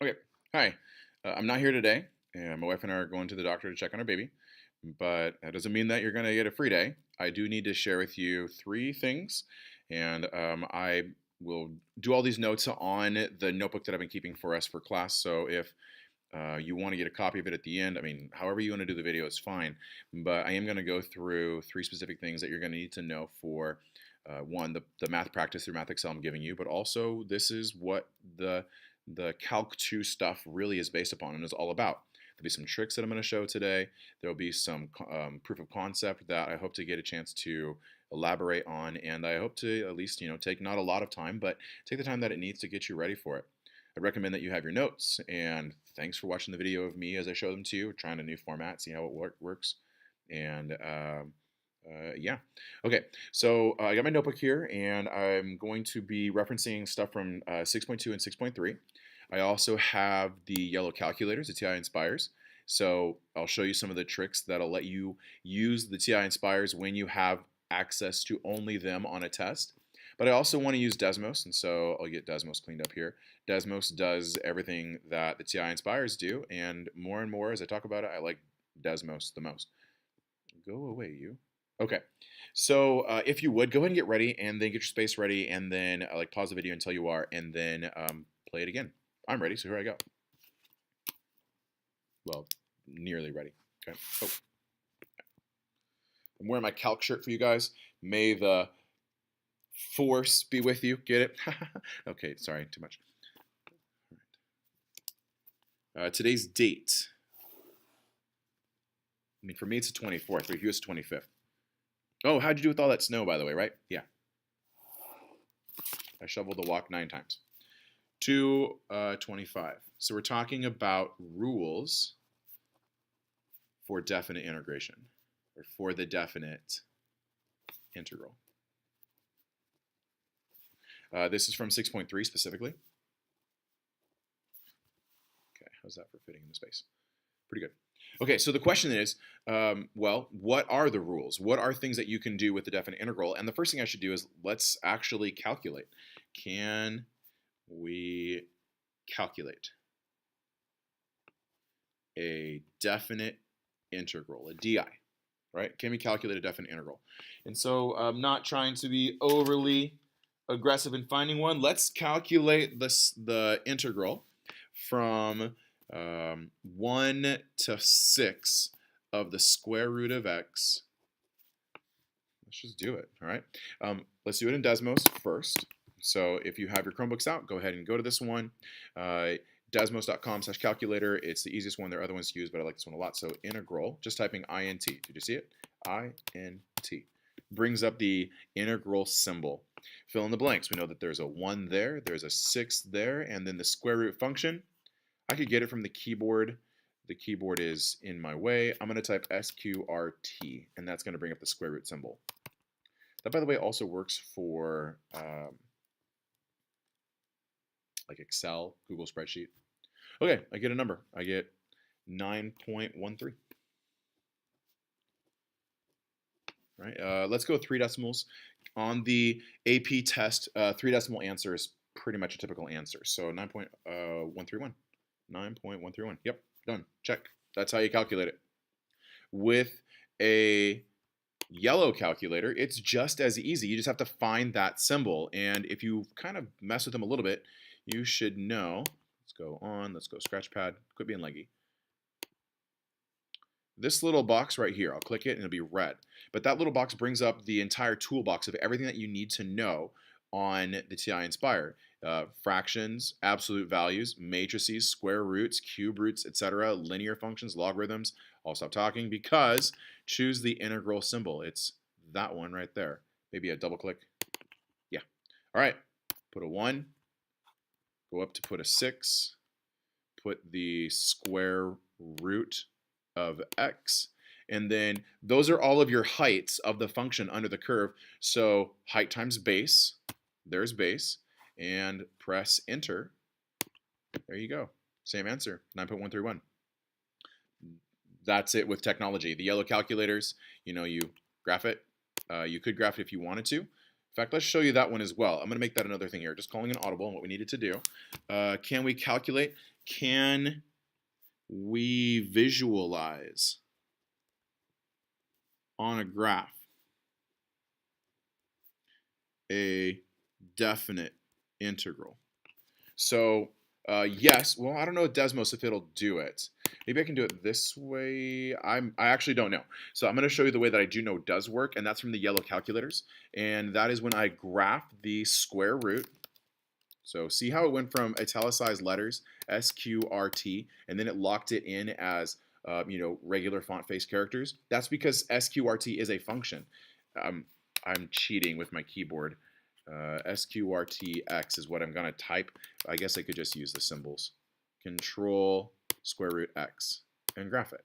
Okay. Hi. I'm not here today, and my wife and I are going to the doctor to check on our baby, but that doesn't mean that you're going to get a free day. I do need to share with you three things, and I will do all these notes on the notebook that I've been keeping for us for class. So if you want to get a copy of it at the end, I mean, however you want to do the video is fine, but I am going to go through three specific things that you're going to need to know for one, the math practice through Math Excel I'm giving you, but also this is what the Calc 2 stuff really is based upon and is all about. There'll be some tricks that I'm going to show today. There'll be some proof of concept that I hope to get a chance to elaborate on, and I hope to at least take not a lot of time, but take the time that it needs to get you ready for it. I recommend that you have your notes, and thanks for watching the video of me as I show them to you, trying a new format, see how it works, and yeah. Okay, so I got my notebook here, and I'm going to be referencing stuff from 6.2 and 6.3. I also have the yellow calculators, the TI Inspires. So I'll show you some of the tricks that'll let you use the TI Inspires when you have access to only them on a test. But I also want to use Desmos, and so I'll get Desmos cleaned up here. Desmos does everything that the TI Inspires do, and more as I talk about it, I like Desmos the most. Go away, you. Okay, so if you would, go ahead and get ready, and then get your space ready, and then like pause the video until you are, and then play it again. I'm ready, so here I go. Well, nearly ready. Okay. Oh. I'm wearing my Calc shirt for you guys. May the force be with you. Get it? Okay, sorry, too much. All right. Today's date. I mean, for me, it's the 24th. For you, it's the 25th. Oh, how'd you do with all that snow, by the way, right? Yeah. I shoveled the walk 9 times. 225. So we're talking about rules for definite integration, or for the definite integral. This is from 6.3 specifically. Okay, how's that for fitting in the space? Pretty good. Okay, so the question is, well, what are the rules? What are things that you can do with the definite integral? And the first thing I should do is let's actually calculate. Can we calculate a definite integral, a DI, right? Can we calculate a definite integral? And so I'm not trying to be overly aggressive in finding one. Let's calculate the integral from 1 to 6 of the square root of x. Let's just do it, all right? Let's do it in Desmos first. So if you have your Chromebooks out, go ahead and go to this one. Desmos.com/calculator. It's the easiest one. There are other ones to use, but I like this one a lot. So integral, just typing int. Did you see it? int. Brings up the integral symbol. Fill in the blanks. We know that there's a 1 there, there's a 6 there, and then the square root function. I could get it from the keyboard. The keyboard is in my way. I'm going to type SQRT, and that's going to bring up the square root symbol. That, by the way, also works for like Excel, Google Spreadsheet. Okay, I get a number. I get 9.13. Right. Let's go 3 decimals. On the AP test, 3 decimal answer is pretty much a typical answer. So 9.131. 9.131. Yep, done. Check. That's how you calculate it. With a yellow calculator, it's just as easy. You just have to find that symbol. And if you kind of mess with them a little bit, you should know. Let's go on. Let's go Scratchpad. Quit being leggy. This little box right here, I'll click it and it'll be red. But that little box brings up the entire toolbox of everything that you need to know on the TI Inspire. Fractions, absolute values, matrices, square roots, cube roots, etc., linear functions, logarithms. I'll stop talking because choose the integral symbol. It's that one right there. Maybe a double click. Yeah. All right. Put a 1. Go up to put a 6. Put the square root of x, and then those are all of your heights of the function under the curve. So height times base, there's base, and press enter. There you go. Same answer, 9.131. That's it with technology. The yellow calculators, you graph it. You could graph it if you wanted to. In fact, let's show you that one as well. I'm going to make that another thing here, just calling an audible and what we needed to do. Can we calculate? Can we visualize on a graph a definite integral? So yes, well, I don't know Desmos if it'll do it. Maybe I can do it this way. I actually don't know. So I'm going to show you the way that I do know does work, and that's from the yellow calculators. And that is when I graph the square root. So see how it went from italicized letters, SQRT, and then it locked it in as regular font face characters? That's because SQRT is a function. I'm cheating with my keyboard. SQRTX is what I'm going to type. I guess I could just use the symbols. Control square root x and graph it.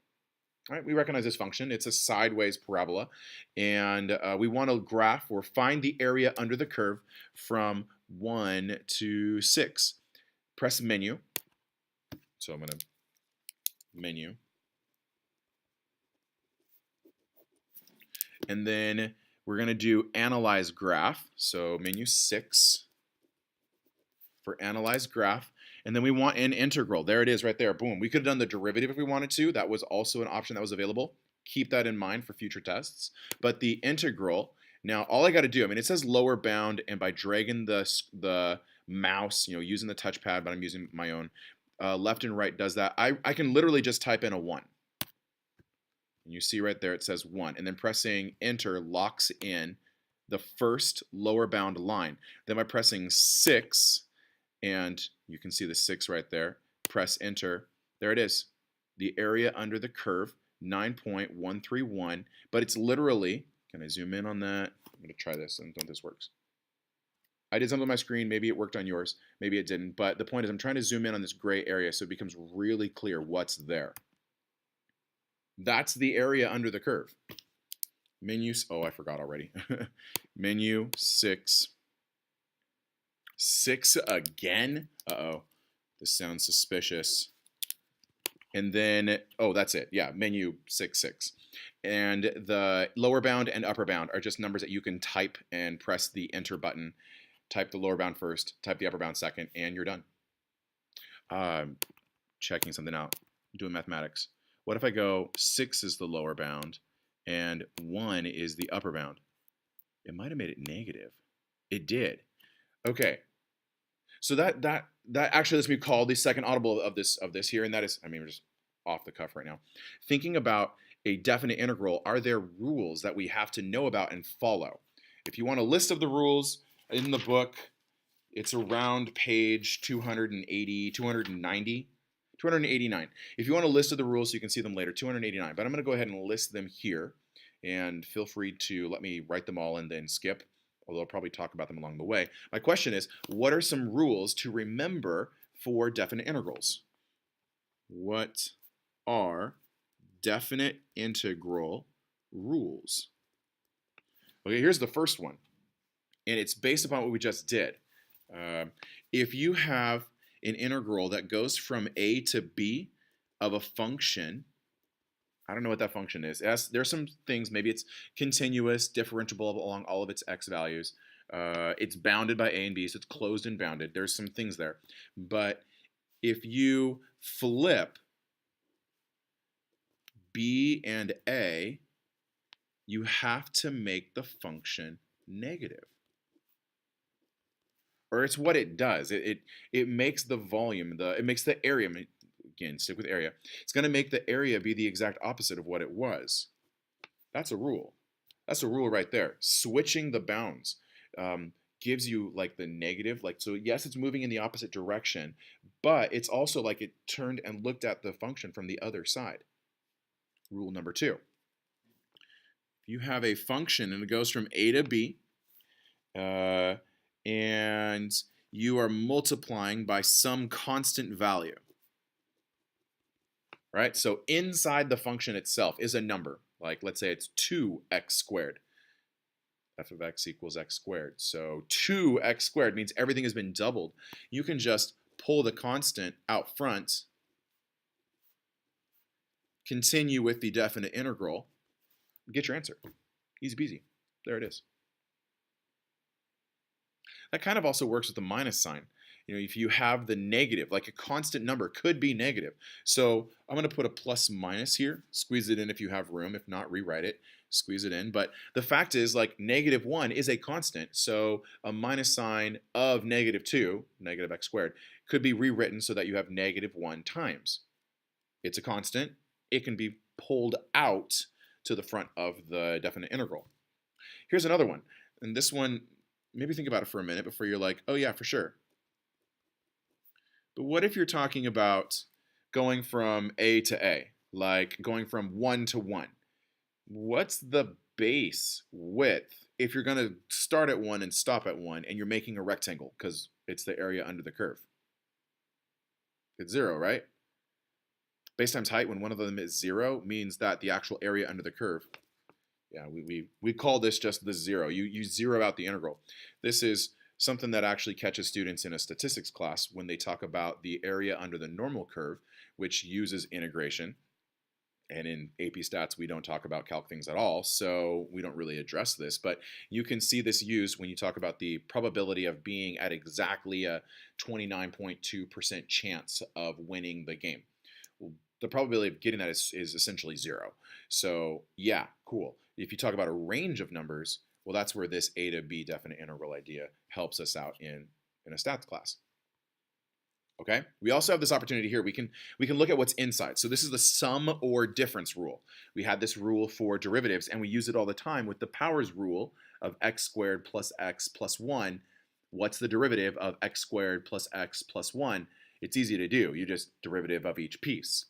All right, we recognize this function. It's a sideways parabola, and we want to graph or find the area under the curve from 1 to 6. Press menu. So I'm going to menu. And then we're going to do analyze graph. So menu 6 for analyze graph. And then we want an integral. There it is right there. Boom. We could have done the derivative if we wanted to. That was also an option that was available. Keep that in mind for future tests. But the integral, now all I got to do, I mean, it says lower bound, and by dragging the mouse, using the touchpad, but I'm using my own, left and right does that. I can literally just type in a 1. And you see right there it says 1. And then pressing enter locks in the first lower bound line. Then by pressing 6, and you can see the 6 right there, press enter. There it is. The area under the curve, 9.131. But it's literally, can I zoom in on that? I'm going to try this and if this works. I did something on my screen. Maybe it worked on yours. Maybe it didn't. But the point is I'm trying to zoom in on this gray area so it becomes really clear what's there. That's the area under the curve. Menu, oh, I forgot already. Menu 6. 6 again? Uh-oh. This sounds suspicious. And then, oh, that's it. Yeah, menu 6. And the lower bound and upper bound are just numbers that you can type and press the enter button. Type the lower bound first, type the upper bound second, and you're done. Checking something out, doing mathematics. What if I go 6 is the lower bound and 1 is the upper bound? It might have made it negative. It did. Okay. So that actually lets me call the second audible of this here, and that is, I mean, we're just off the cuff right now. Thinking about a definite integral, are there rules that we have to know about and follow? If you want a list of the rules in the book, it's around page 280, 290. 289. If you want a list of the rules so you can see them later, 289. But I'm going to go ahead and list them here. And feel free to let me write them all and then skip, although I'll probably talk about them along the way. My question is, what are some rules to remember for definite integrals? What are definite integral rules? Okay, here's the first one. And it's based upon what we just did. If you have an integral that goes from a to b of a function, I don't know what that function is. There's some things, maybe it's continuous, differentiable along all of its x values. It's bounded by a and b, so it's closed and bounded. There's some things there. But if you flip b and a, you have to make the function negative. Or it's what it does. It makes the volume, it makes the area, again, stick with area. It's going to make the area be the exact opposite of what it was. That's a rule. That's a rule right there. Switching the bounds gives you like the negative. So yes, it's moving in the opposite direction, but it's also like it turned and looked at the function from the other side. Rule number 2. If you have a function and it goes from a to b, and you are multiplying by some constant value. Right? So inside the function itself is a number. Like let's say it's 2x squared. F of x equals x squared. So 2x squared means everything has been doubled. You can just pull the constant out front, continue with the definite integral, get your answer. Easy peasy. There it is. That kind of also works with the minus sign. If you have the negative, like a constant number could be negative. So I'm going to put a plus minus here, squeeze it in if you have room. If not, rewrite it, squeeze it in. But the fact is, like, -1 is a constant. So a minus sign of -2, negative x squared, could be rewritten so that you have -1 times. It's a constant. It can be pulled out to the front of the definite integral. Here's another one. And this one, maybe think about it for a minute before you're like, oh yeah, for sure. But what if you're talking about going from A to A, like going from 1 to 1? What's the base width if you're going to start at 1 and stop at 1 and you're making a rectangle because it's the area under the curve? It's 0, right? Base times height, when one of them is 0, means that the actual area under the curve, yeah, we call this just the 0. You zero out the integral. This is something that actually catches students in a statistics class when they talk about the area under the normal curve, which uses integration. And in AP Stats, we don't talk about calc things at all, so we don't really address this. But you can see this used when you talk about the probability of being at exactly a 29.2% chance of winning the game. Well, the probability of getting that is essentially 0. So yeah, cool. If you talk about a range of numbers, well, that's where this A to B definite integral idea helps us out in a stats class. Okay. We also have this opportunity here. We can look at what's inside. So this is the sum or difference rule. We had this rule for derivatives, and we use it all the time with the powers rule of x squared plus x plus 1. What's the derivative of x squared plus x plus 1? It's easy to do. You just derivative of each piece.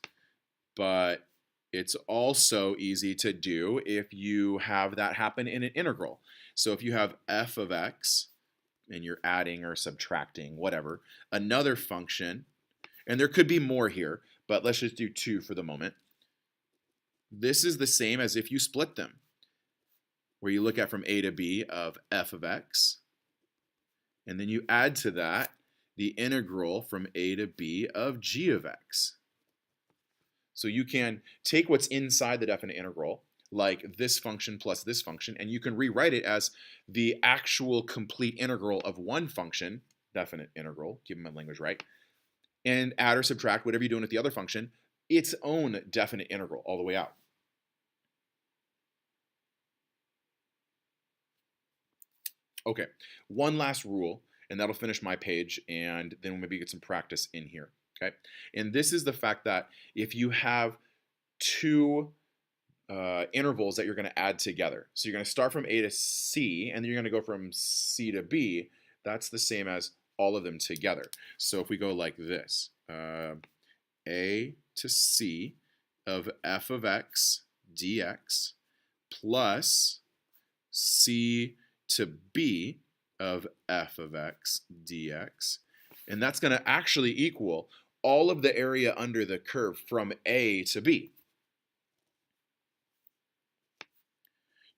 But it's also easy to do if you have that happen in an integral. So if you have f of x, and you're adding or subtracting, whatever, another function, and there could be more here, but let's just do 2 for the moment. This is the same as if you split them, where you look at from a to b of f of x, and then you add to that the integral from a to b of g of x. So you can take what's inside the definite integral, like this function plus this function, and you can rewrite it as the actual complete integral of one function, definite integral, keep my language right, and add or subtract whatever you're doing with the other function, its own definite integral all the way out. Okay, one last rule, and that'll finish my page, and then we'll maybe get some practice in here. Okay, and this is the fact that if you have two intervals that you're going to add together, so you're going to start from A to C, and then you're going to go from C to B, that's the same as all of them together. So if we go like this, A to C of f of x dx plus C to B of f of x dx, and that's going to actually equal all of the area under the curve from A to B.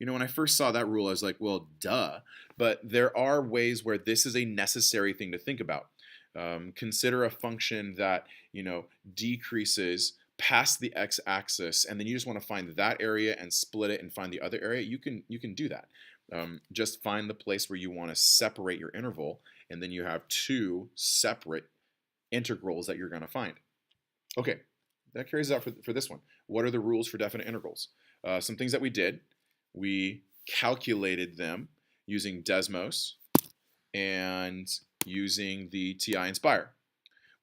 When I first saw that rule, I was like, well, duh. But there are ways where this is a necessary thing to think about. Consider a function that, decreases past the x-axis, and then you just want to find that area and split it and find the other area. You can do that. Just find the place where you want to separate your interval, and then you have two separate integrals that you're going to find. Okay, that carries out for this one. What are the rules for definite integrals? Some things that we did. We calculated them using Desmos and using the TI Inspire.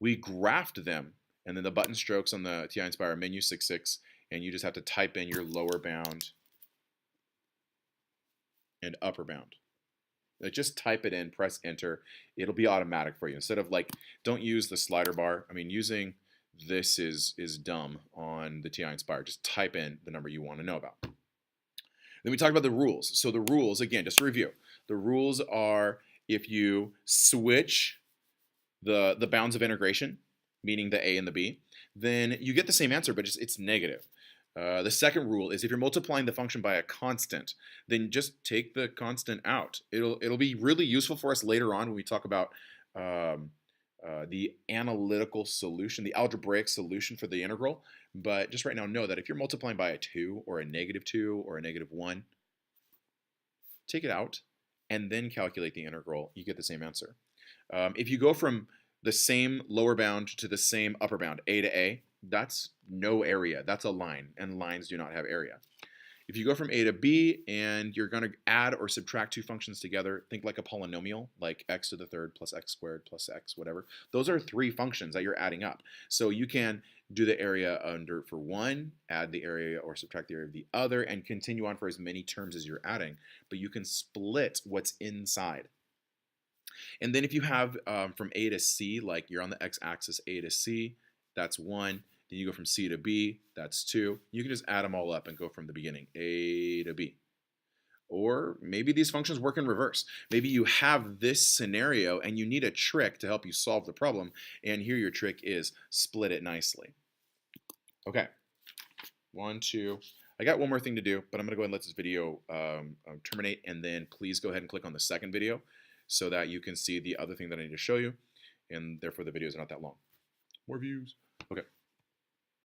We graphed them, and then the button strokes on the TI Inspire menu 66, and you just have to type in your lower bound and upper bound. Just type it in, press enter. It'll be automatic for you. Instead of don't use the slider bar. I mean, using this is dumb on the TI Inspire. Just type in the number you want to know about. Then we talked about the rules. So the rules, again, just to review, the rules are if you switch the bounds of integration, meaning the a and the b, then you get the same answer, but it's negative. The second rule is if you're multiplying the function by a constant, then just take the constant out. It'll be really useful for us later on when we talk about the analytical solution, the algebraic solution for the integral. But just right now, know that if you're multiplying by a 2 or a -2 or a -1, take it out and then calculate the integral, you get the same answer. If you go from the same lower bound to the same upper bound, a to a, that's no area. That's a line, and lines do not have area. If you go from a to b and you're going to add or subtract two functions together, think like a polynomial, like x to the third plus x squared plus x, whatever. Those are three functions that you're adding up. So you can do the area under for one, add the area or subtract the area of the other, and continue on for as many terms as you're adding. But you can split what's inside. And then if you have from a to c, like you're on the x-axis a to c, that's 1. Then you go from C to B, that's 2. You can just add them all up and go from the beginning, A to B. Or maybe these functions work in reverse. Maybe you have this scenario and you need a trick to help you solve the problem, and here your trick is split it nicely. Okay, 1, 2. I got one more thing to do, but I'm going to go ahead and let this video terminate, and then please go ahead and click on the second video so that you can see the other thing that I need to show you, and therefore the video is not that long. More views. Okay.